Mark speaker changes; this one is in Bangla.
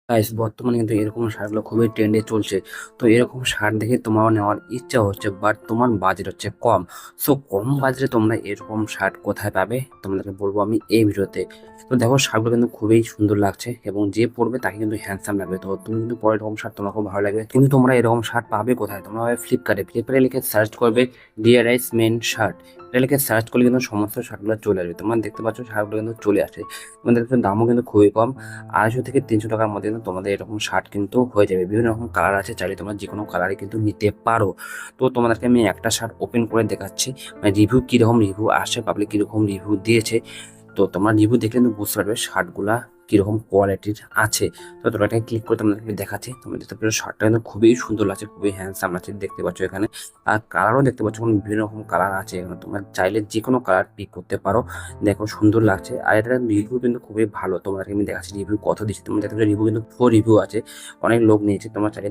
Speaker 1: গাইস বর্তমানে কিন্তু এরকম শার্টগুলো খুবই ট্রেন্ডে চলছে। তো এরকম শার্ট দেখে তোমারও নেওয়ার ইচ্ছা হচ্ছে, বাট তোমার বাজেট হচ্ছে কম। সো কম বাজেটে তোমরা এরকম শার্ট কোথায় পাবে তোমাদেরকে বলবো আমি এই ভিডিওতে। তো দেখো শার্টগুলো কিন্তু খুবই সুন্দর লাগছে এবং যে পরবে তাকে কিন্তু হ্যান্ডসাম লাগবে। তো তুমি কিন্তু পরে এরকম শার্ট তোমার খুব ভালো লাগবে, কিন্তু তোমরা এরকম শার্ট পাবে কোথায়? তোমরা পাবে ফ্লিপকার্টে। ফ্লিপকার্টে লিখে সার্চ করবে ডিআরআইস মেন শার্ট। এটা লিখে সার্চ করলে কিন্তু সমস্ত শার্টগুলো চলে আসবে। তোমরা দেখতে পাচ্ছ শার্টগুলো কিন্তু চলে আসে। তোমাদের দামও কিন্তু খুবই কম, 250 থেকে 300 টাকার মধ্যে কিন্তু তোমাদের এরকম শার্ট কিন্তু হয়ে যাবে। বিভিন্ন রকম কালার আছে, চাইলে তোমরা যে কোনো কালারে কিন্তু নিতে পারো। তো তোমাদেরকে আমি একটা শার্ট ওপেন করে দেখাচ্ছি, মানে রিভিউ কীরকম রিভিউ আসছে, পাবলিক কীরকম রিভিউ দিয়েছে। তো তোমরা রিভিউ দেখলে কিন্তু বুঝতে পারবে শার্টগুলা কীরকম কোয়ালিটির আছে। তো তোমরা এটাকে ক্লিক করে তোমাদেরকে দেখাচ্ছি। তোমরা দেখতে পাচ্ছ শার্টটা কিন্তু খুবই সুন্দর লাগছে, খুবই হ্যান্ডসাম লাগছে দেখতে পাচ্ছ এখানে। আর কালারও দেখতে পাচ্ছ বিভিন্ন রকম কালার আছে এখানে, তোমরা চাইলে যে কোনো কালার পিক করতে পারো। দেখো সুন্দর লাগছে, আর এটার রিভিউ কিন্তু খুবই ভালো। তোমাদেরকে আমি দেখাচ্ছি রিভিউ কত দিচ্ছি। তোমরা দেখতে পাচ্ছ রিভিউ কিন্তু 4 রিভিউ আছে, অনেক লোক নিয়েছে। তোমরা চাইলে